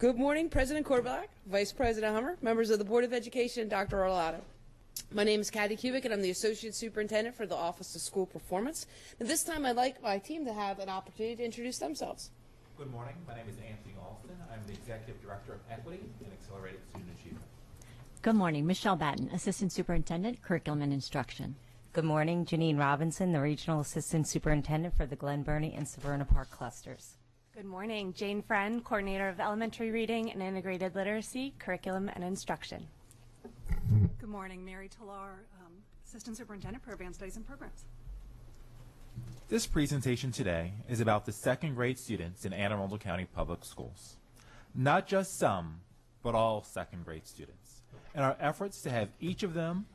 Good morning, President Korbach, Vice President Hummer, members of the Board of Education, and Dr. Arlotto. My name is Kathy Kubic, and I'm the Associate Superintendent for the Office of School Performance. And this time, I'd like my team to have an opportunity to introduce themselves. Good morning. My name is Anthony Alston. I'm the Executive Director of Equity and Accelerated Student Achievement. Good morning. Michele Batten, Assistant Superintendent, Curriculum and Instruction. Good morning. Janine Robinson, the Regional Assistant Superintendent for the Glen, Burnie, and Severna Park clusters. Good morning. Jane Friend, Coordinator of Elementary Reading and Integrated Literacy, Curriculum and Instruction. Good morning. Mary Talar, Assistant Superintendent for Advanced Studies and Programs. This presentation today is about the second grade students in Anne Arundel County Public Schools. Not just some, but all second grade students, and our efforts to have each of them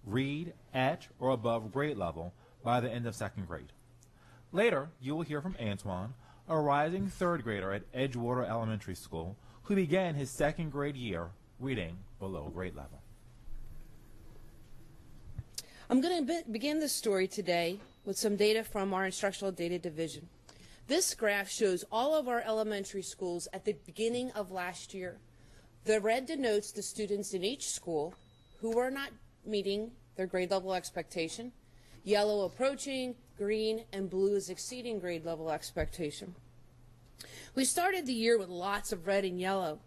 read at or above grade level by the end of second grade. Later, you will hear from Antoine, a rising third grader at Edgewater Elementary School, who began his second grade year reading below grade level. I'm going to begin this story today with some data from our Instructional Data Division. This graph shows all of our elementary schools at the beginning of last year. The red denotes the students in each school who were not meeting their grade level expectation, yellow approaching, green, and blue is exceeding grade level expectation. We started the year with lots of red and yellow.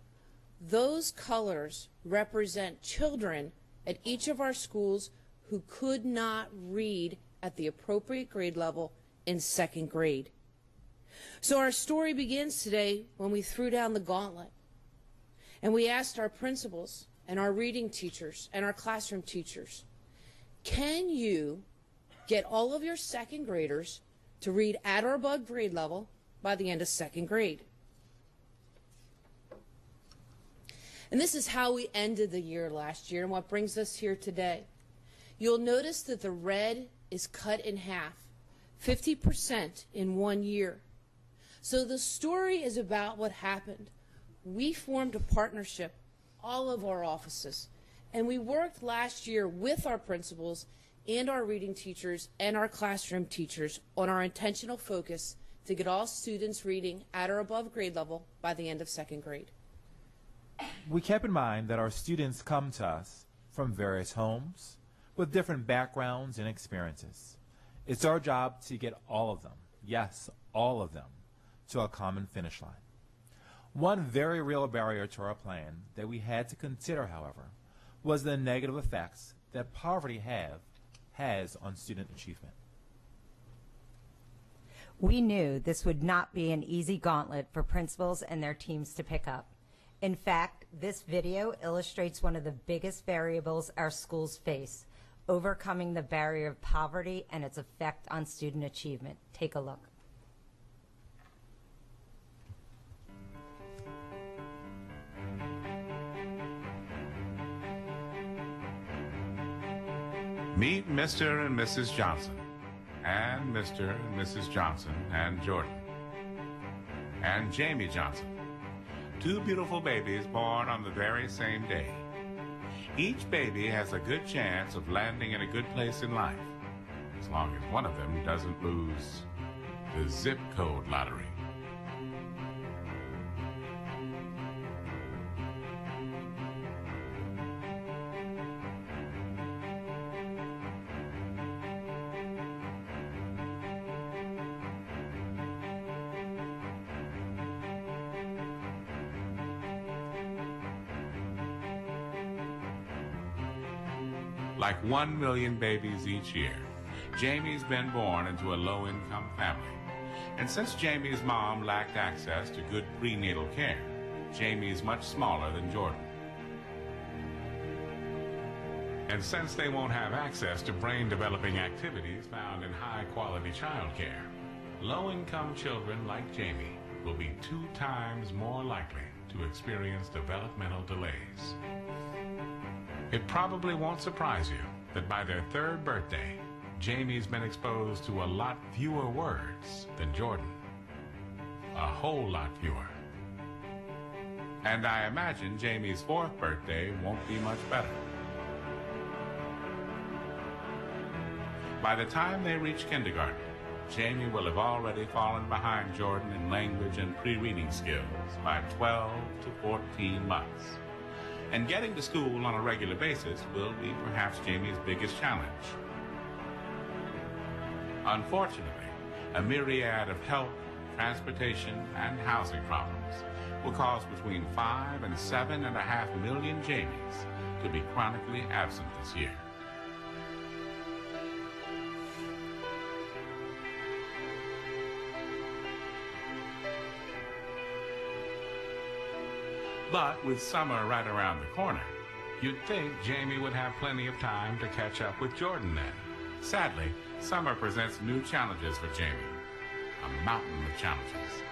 Those colors represent children at each of our schools who could not read at the appropriate grade level in second grade. So our story begins today when we threw down the gauntlet and we asked our principals and our reading teachers and our classroom teachers, can you get all of your second graders to read at or above grade level by the end of second grade? And this is how we ended the year last year and what brings us here today. You'll notice that the red is cut in half, 50% in 1 year. So the story is about what happened. We formed a partnership, all of our offices, and we worked last year with our principals and our reading teachers and our classroom teachers on our intentional focus to get all students reading at or above grade level by the end of second grade. We kept in mind that our students come to us from various homes with different backgrounds and experiences. It's our job to get all of them, yes, all of them, to a common finish line. One very real barrier to our plan that we had to consider, however, was the negative effects that poverty has on student achievement. We knew this would not be an easy gauntlet for principals and their teams to pick up. In fact, this video illustrates one of the biggest variables our schools face, overcoming the barrier of poverty and its effect on student achievement. Take a look. Meet Mr. and Mrs. Johnson, and Mr. and Mrs. Johnson, and Jordan, and Jamie Johnson. Two beautiful babies born on the very same day. Each baby has a good chance of landing in a good place in life, as long as one of them doesn't lose the zip code lottery. Like 1 million babies each year, Jamie's been born into a low-income family. And since Jamie's mom lacked access to good prenatal care, Jamie's much smaller than Jordan. And since they won't have access to brain-developing activities found in high-quality childcare, low-income children like Jamie will be 2 times more likely to experience developmental delays. It probably won't surprise you that by their 3rd birthday, Jamie's been exposed to a lot fewer words than Jordan. A whole lot fewer. And I imagine Jamie's 4th birthday won't be much better. By the time they reach kindergarten, Jamie will have already fallen behind Jordan in language and pre-reading skills by 12 to 14 months. And getting to school on a regular basis will be perhaps Jamie's biggest challenge. Unfortunately, a myriad of health, transportation, and housing problems will cause between 5 and 7.5 million Jamies to be chronically absent this year. But with summer right around the corner, you'd think Jamie would have plenty of time to catch up with Jordan then. Sadly, summer presents new challenges for Jamie, a mountain of challenges.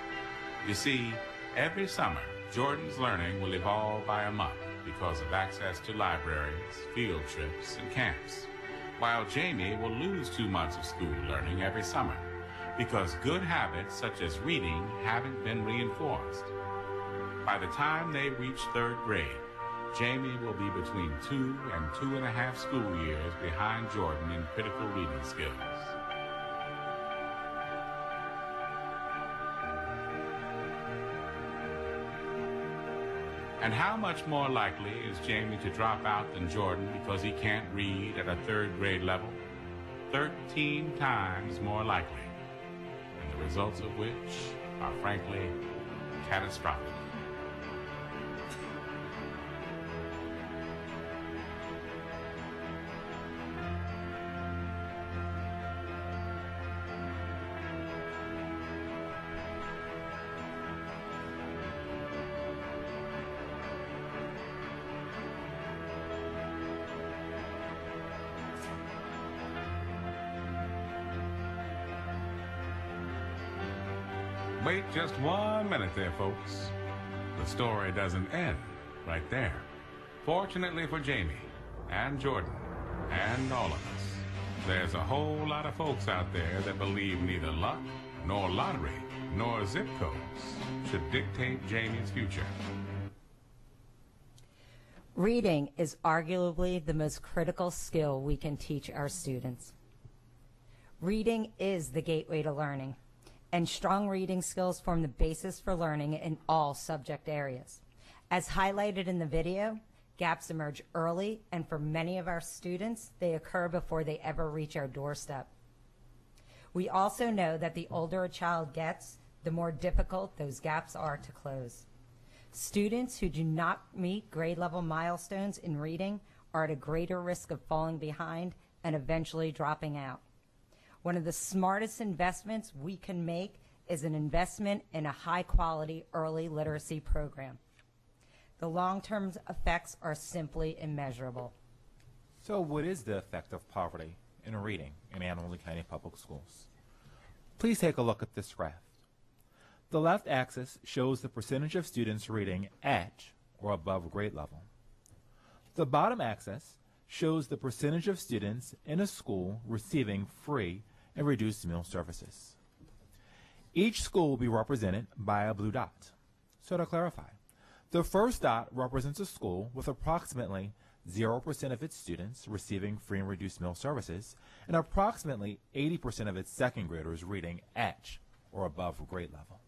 You see, every summer, Jordan's learning will evolve by a month because of access to libraries, field trips, and camps, while Jamie will lose 2 months of school learning every summer because good habits such as reading haven't been reinforced. By the time they reach 3rd grade, Jamie will be between 2 and 2.5 school years behind Jordan in critical reading skills. And how much more likely is Jamie to drop out than Jordan because he can't read at a 3rd grade level? 13 times more likely, and the results of which are frankly catastrophic. Wait just 1 minute there, folks. The story doesn't end right there. Fortunately for Jamie and Jordan and all of us, there's a whole lot of folks out there that believe neither luck, nor lottery, nor zip codes should dictate Jamie's future. Reading is arguably the most critical skill we can teach our students. Reading is the gateway to learning, and strong reading skills form the basis for learning in all subject areas. As highlighted in the video, gaps emerge early, and for many of our students, they occur before they ever reach our doorstep. We also know that the older a child gets, the more difficult those gaps are to close. Students who do not meet grade level milestones in reading are at a greater risk of falling behind and eventually dropping out. One of the smartest investments we can make is an investment in a high-quality early literacy program. The long-term effects are simply immeasurable. So what is the effect of poverty in reading in Anne Arundel County Public Schools? Please take a look at this graph. The left axis shows the percentage of students reading at or above grade level. The bottom axis shows the percentage of students in a school receiving free and reduced meal services. Each school will be represented by a blue dot. So to clarify, the first dot represents a school with approximately 0% of its students receiving free and reduced meal services and approximately 80% of its second graders reading at or above grade level.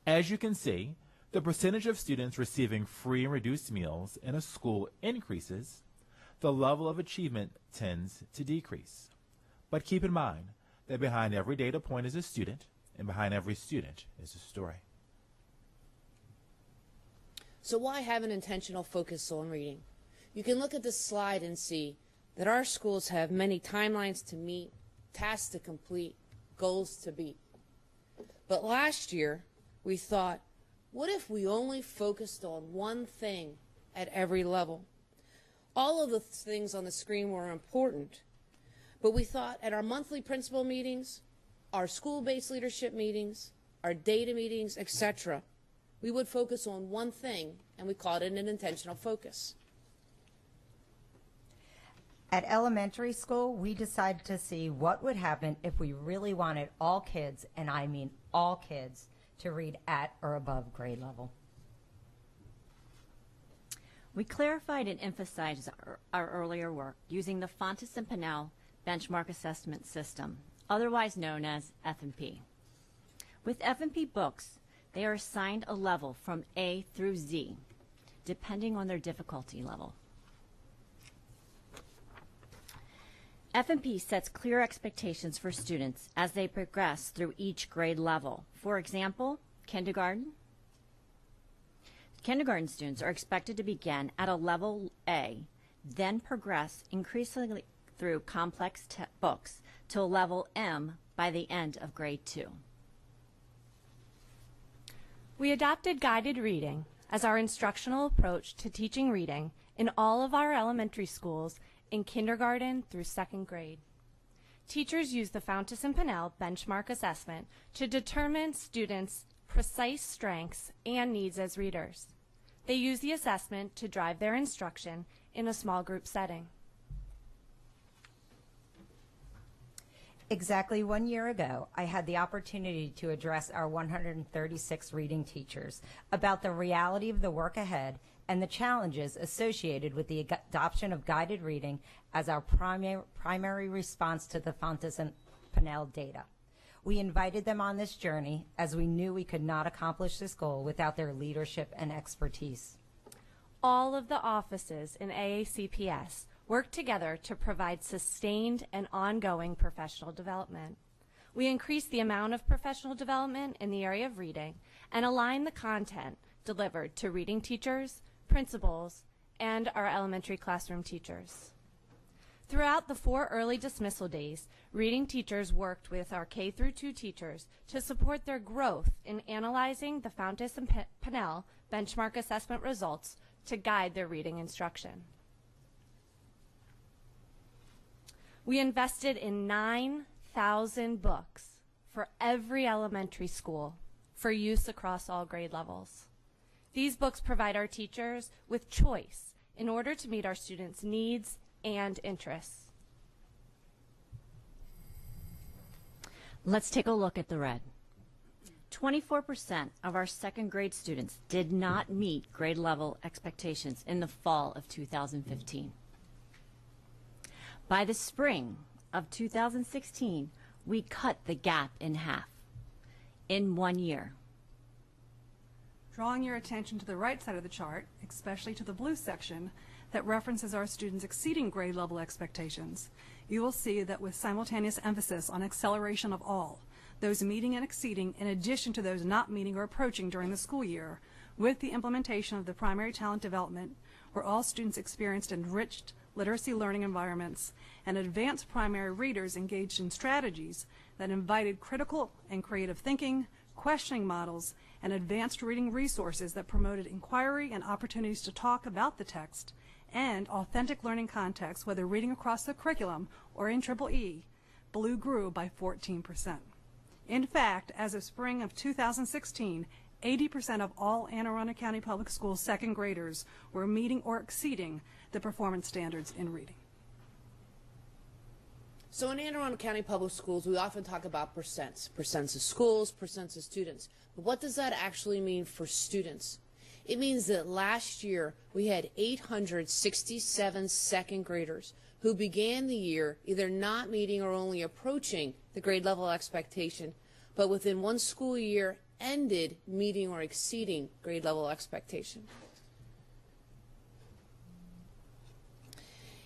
As you can see, the percentage of students receiving free and reduced meals in a school increases, the level of achievement tends to decrease. But keep in mind that behind every data point is a student, and behind every student is a story. So why have an intentional focus on reading? You can look at this slide and see that our schools have many timelines to meet, tasks to complete, goals to beat. But last year, we thought, what if we only focused on one thing at every level? All of the things on the screen were important, but we thought at our monthly principal meetings, our school-based leadership meetings, our data meetings, etc., we would focus on one thing, and we called it an intentional focus. At elementary school, we decided to see what would happen if we really wanted all kids, and I mean all kids, to read at or above grade level. We clarified and emphasized our earlier work using the Fountas Pinnell benchmark assessment system, otherwise known as F&P. With F&P books, they are assigned a level from A through Z, depending on their difficulty level. F&P sets clear expectations for students as they progress through each grade level. For example, kindergarten. Kindergarten students are expected to begin at a level A, then progress increasingly through complex books to a level M by the end of grade 2. We adopted guided reading as our instructional approach to teaching reading in all of our elementary schools in kindergarten through 2nd grade. Teachers use the Fountas Pinnell benchmark assessment to determine students' precise strengths and needs as readers. They use the assessment to drive their instruction in a small group setting. Exactly 1 year ago, I had the opportunity to address our 136 reading teachers about the reality of the work ahead and the challenges associated with the adoption of guided reading as our primary response to the Fountas Pinnell data. We invited them on this journey as we knew we could not accomplish this goal without their leadership and expertise. All of the offices in AACPS work together to provide sustained and ongoing professional development. We increase the amount of professional development in the area of reading and align the content delivered to reading teachers, principals, and our elementary classroom teachers. Throughout the 4 early dismissal days, reading teachers worked with our K-2 teachers to support their growth in analyzing the Fountas Pinnell benchmark assessment results to guide their reading instruction. We invested in 9,000 books for every elementary school for use across all grade levels. These books provide our teachers with choice in order to meet our students' needs and interests. Let's take a look at the red. 24% of our 2nd grade students did not meet grade level expectations in the fall of 2015. By the spring of 2016, we cut the gap in half in 1 year. Drawing your attention to the right side of the chart, especially to the blue section that references our students exceeding grade level expectations, you will see that with simultaneous emphasis on acceleration of all, those meeting and exceeding in addition to those not meeting or approaching during the school year, with the implementation of the primary talent development, where all students experienced enriched literacy learning environments, and advanced primary readers engaged in strategies that invited critical and creative thinking, questioning models, and advanced reading resources that promoted inquiry and opportunities to talk about the text, and authentic learning contexts, whether reading across the curriculum or in EEE, blue grew by 14%. In fact, as of spring of 2016, 80% of all Anne Arundel County Public Schools 2nd graders were meeting or exceeding the performance standards in reading. So in Anne Arundel County Public Schools, we often talk about percents of schools, percents of students. But what does that actually mean for students? It means that last year we had 867 2nd graders who began the year either not meeting or only approaching the grade level expectation, but within 1 school year ended meeting or exceeding grade level expectation.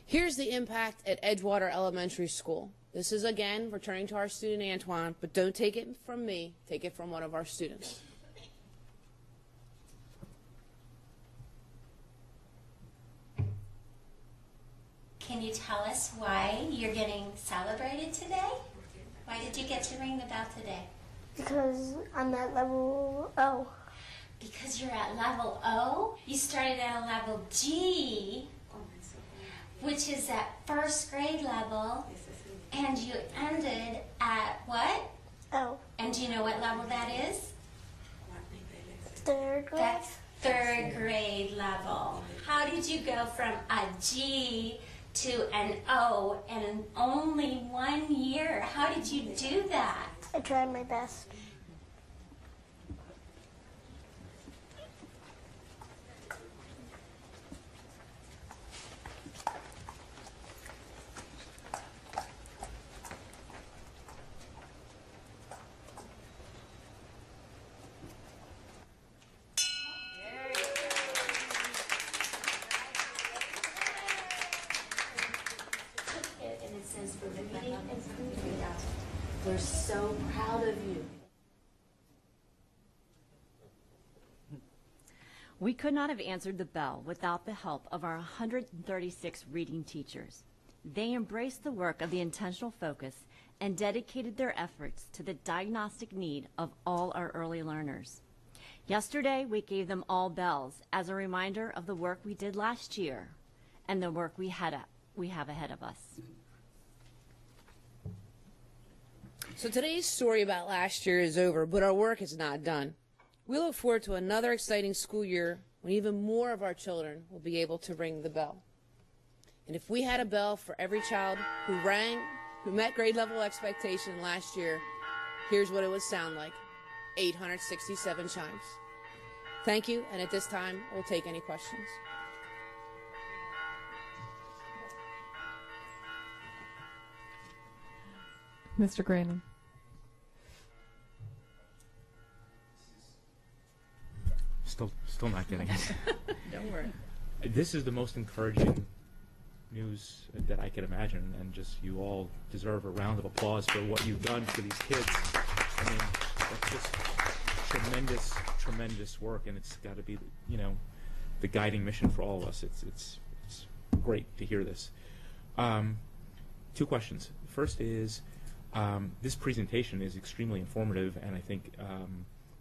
Here's the impact at Edgewater Elementary School. This is, again, returning to our student Antoine, but don't take it from me, take it from one of our students. Can you tell us why you're getting celebrated today? Why did you get to ring the bell today? Because I'm at level O. Because you're at level O? You started at a level G, which is at 1st grade level, and you ended at what? O. And do you know what level that is? 3rd grade. That's 3rd grade level. How did you go from a G to an O in only 1 year? How did you do that? I tried my best. so proud of you. We could not have answered the bell without the help of our 136 reading teachers. They embraced the work of the intentional focus and dedicated their efforts to the diagnostic need of all our early learners. Yesterday, we gave them all bells as a reminder of the work we did last year and the work we have ahead of us. So today's story about last year is over, but our work is not done. We look forward to another exciting school year when even more of our children will be able to ring the bell. And if we had a bell for every child who met grade level expectation last year, here's what it would sound like: 867 chimes. Thank you, and at this time, we'll take any questions. Mr. Grannon. Still not getting it. Don't worry. This is the most encouraging news that I could imagine, and just you all deserve a round of applause for what you've done for these kids. I mean, that's just tremendous work, and it's got to be, the guiding mission for all of us. It's great to hear this. Two questions. First is, this presentation is extremely informative, and I think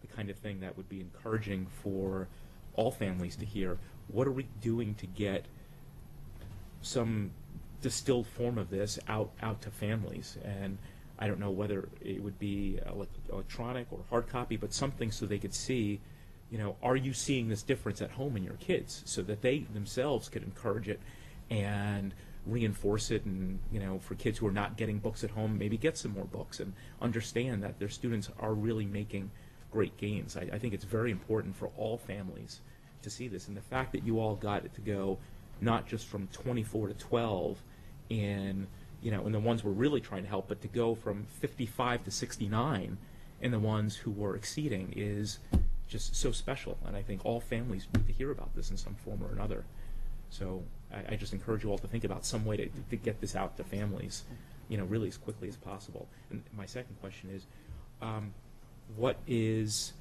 the kind of thing that would be encouraging for all families to hear. What are we doing to get some distilled form of this out to families? And I don't know whether it would be electronic or hard copy, but something so they could see, are you seeing this difference at home in your kids, so that they themselves could encourage it and reinforce it, and for kids who are not getting books at home, maybe get some more books and understand that their students are really making great gains. I think it's very important for all families to see this, and the fact that you all got it to go not just from 24 to 12 and the ones we're really trying to help, but to go from 55 to 69 in the ones who were exceeding is just so special, and I think all families need to hear about this in some form or another. So I just encourage you all to think about some way to get this out to families, really as quickly as possible. And my second question is, what is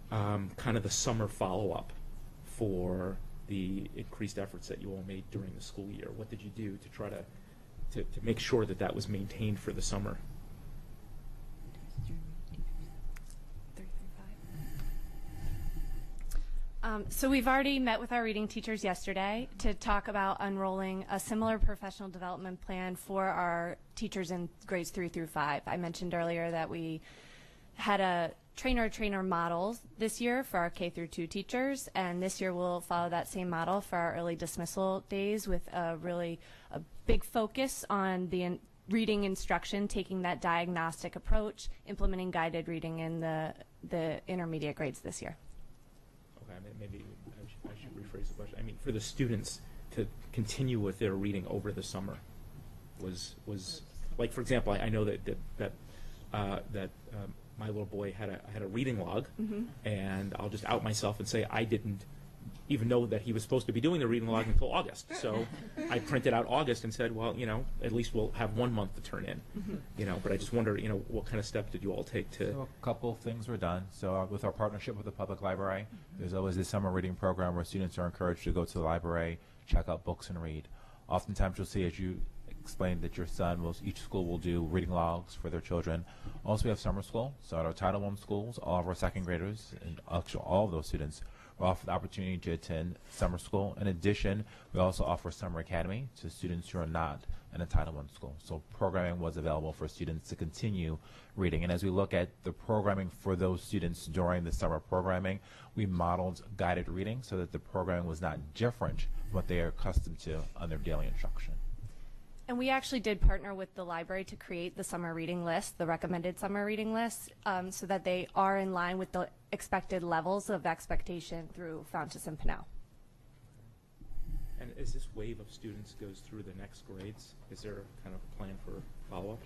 kind of the summer follow-up for the increased efforts that you all made during the school year? What did you do to try to make sure that was maintained for the summer? So we've already met with our reading teachers yesterday to talk about unrolling a similar professional development plan for our teachers in grades 3 through 5. I mentioned earlier that we had a trainer model this year for our K through 2 teachers, and this year we'll follow that same model for our early dismissal days with a big focus on the reading instruction, taking that diagnostic approach, implementing guided reading in the intermediate grades this year. Okay, maybe I should rephrase the question. I mean, for the students to continue with their reading over the summer was like, for example, I know that my little boy had a reading log, and I'll just out myself and say I didn't even know that he was supposed to be doing the reading log until August. So I printed out August and said, well, at least we'll have 1 month to turn in. But I just wonder, what kind of steps did you all take to? So a couple of things were done. So with our partnership with the public library, there's always this summer reading program where students are encouraged to go to the library, check out books, and read. Oftentimes you'll see, as you explained, that your son each school will do reading logs for their children. Also, we have summer school. So at our Title I schools, all of our second graders, and actually all of those students, we offer the opportunity to attend summer school. In addition, we also offer Summer Academy to students who are not in a Title I school. So programming was available for students to continue reading. And as we look at the programming for those students during the summer programming, we modeled guided reading so that the programming was not different from what they are accustomed to on their daily instruction. And we actually did partner with the library to create the summer reading list, the recommended summer reading list, so that they are in line with the expected levels of expectation through Fountas and Pinnell. And as this wave of students goes through the next grades, is there kind of a plan for follow-up?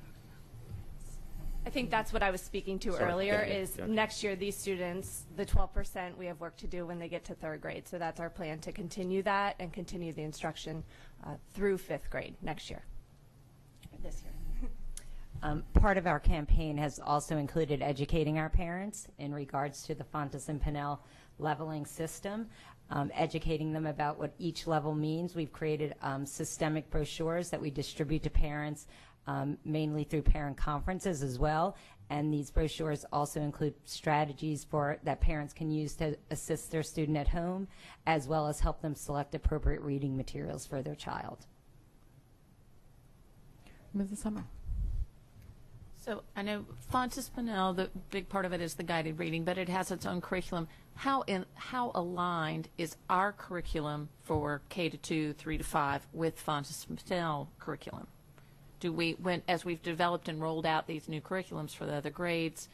I think that's what I was speaking to earlier, is next year these students, the 12%, we have work to do when they get to 3rd grade. So that's our plan, to continue that and continue the instruction through 5th grade next year, this year. Part of our campaign has also included educating our parents in regards to the Fountas Pinnell leveling system, educating them about what each level means. We've created systemic brochures that we distribute to parents, mainly through parent conferences as well. And these brochures also include strategies that parents can use to assist their student at home, as well as help them select appropriate reading materials for their child. Mrs. Summer. So I know Fountas Pinnell, the big part of it is the guided reading, but it has its own curriculum. How aligned is our curriculum for K-2, 3-5 with Fountas Pinnell curriculum? Do we, as we've developed and rolled out these new curriculums for the other grades,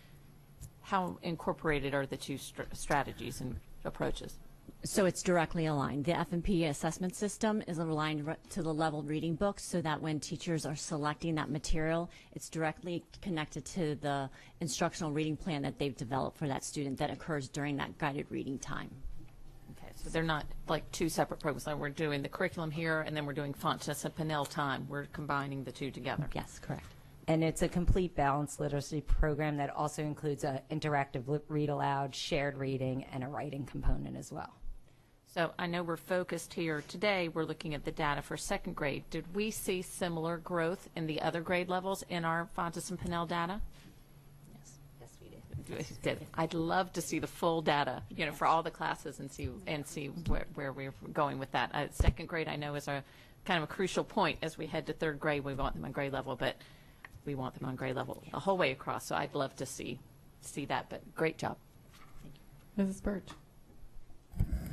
how incorporated are the two strategies and approaches? So it's directly aligned. The F&P assessment system is aligned to the leveled reading books so that when teachers are selecting that material, it's directly connected to the instructional reading plan that they've developed for that student that occurs during that guided reading time. Okay, so they're not like two separate programs. Like we're doing the curriculum here and then we're doing Fountas and Pinnell time. We're combining the two together. Yes, correct. And it's a complete balanced literacy program that also includes an interactive read aloud, shared reading, and a writing component as well. So I know we're focused here today. We're looking at the data for second grade. Did we see similar growth in the other grade levels in our Fountas and Pinnell data? Yes. Yes, we did. I'd love to see the full data, you know, for all the classes and see where we're going with that. Second grade, I know, is a kind of a crucial point as we head to third grade. We want them on grade level, but we want them on grade level the whole way across. So I'd love to see that. But great job. Thank you. Mrs. Birch.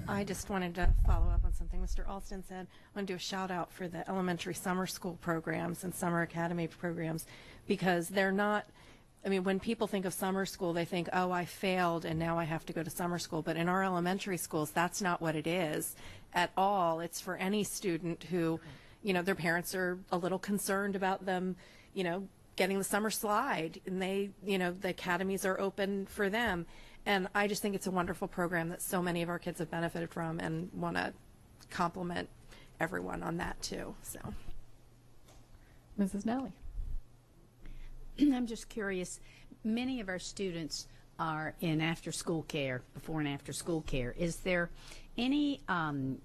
I just wanted to follow up on something Mr. Alston said. I want to do a shout out for the elementary summer school programs and summer academy programs, because they're not, I mean, when people think of summer school, they think, oh, I failed and now I have to go to summer school. But in our elementary schools, that's not what it is at all. It's for any student who, you know, their parents are a little concerned about them, you know, getting the summer slide, and they, you know, the academies are open for them. And I just think it's a wonderful program that so many of our kids have benefited from, and want to compliment everyone on that too. So, Mrs. Nalley. I'm just curious, many of our students are in after-school care, before and after-school care. Is there any, are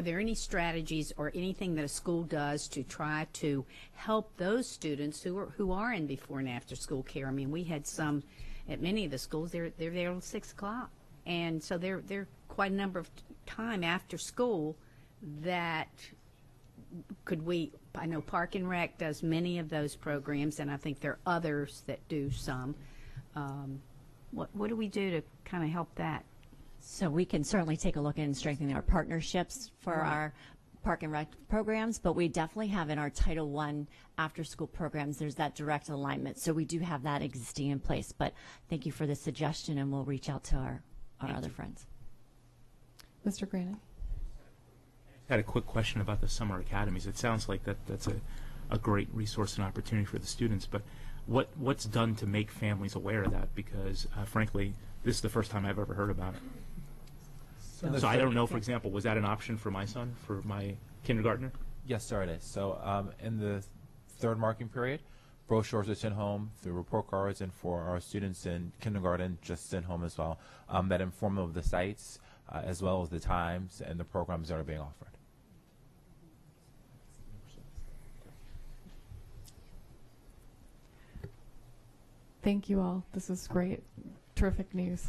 there any strategies or anything that a school does to try to help those students who are in before and after-school care? I mean, we had some at many of the schools. They're there till 6 o'clock, and so they're quite a number of time after school that could we. I know Park and Rec does many of those programs, and I think there are others that do some. What do we do to kind of help that? So we can certainly take a look at strengthening our partnerships for our Park and Rec programs, but we definitely have in our Title I after-school programs, there's that direct alignment. So we do have that existing in place. But thank you for the suggestion, and we'll reach out to our other friends. Mr. Grannon. I had a quick question about the summer academies. It sounds like that's a great resource and opportunity for the students, but what's done to make families aware of that? Because frankly, this is the first time I've ever heard about it. So I don't know, for example, was that an option for my son, for my kindergartner? Yes, sir, it is. So in the third marking period, brochures are sent home through report cards, and for our students in kindergarten, just sent home as well, that inform them of the sites as well as the times and the programs that are being offered. Thank you all. This is great. Terrific news.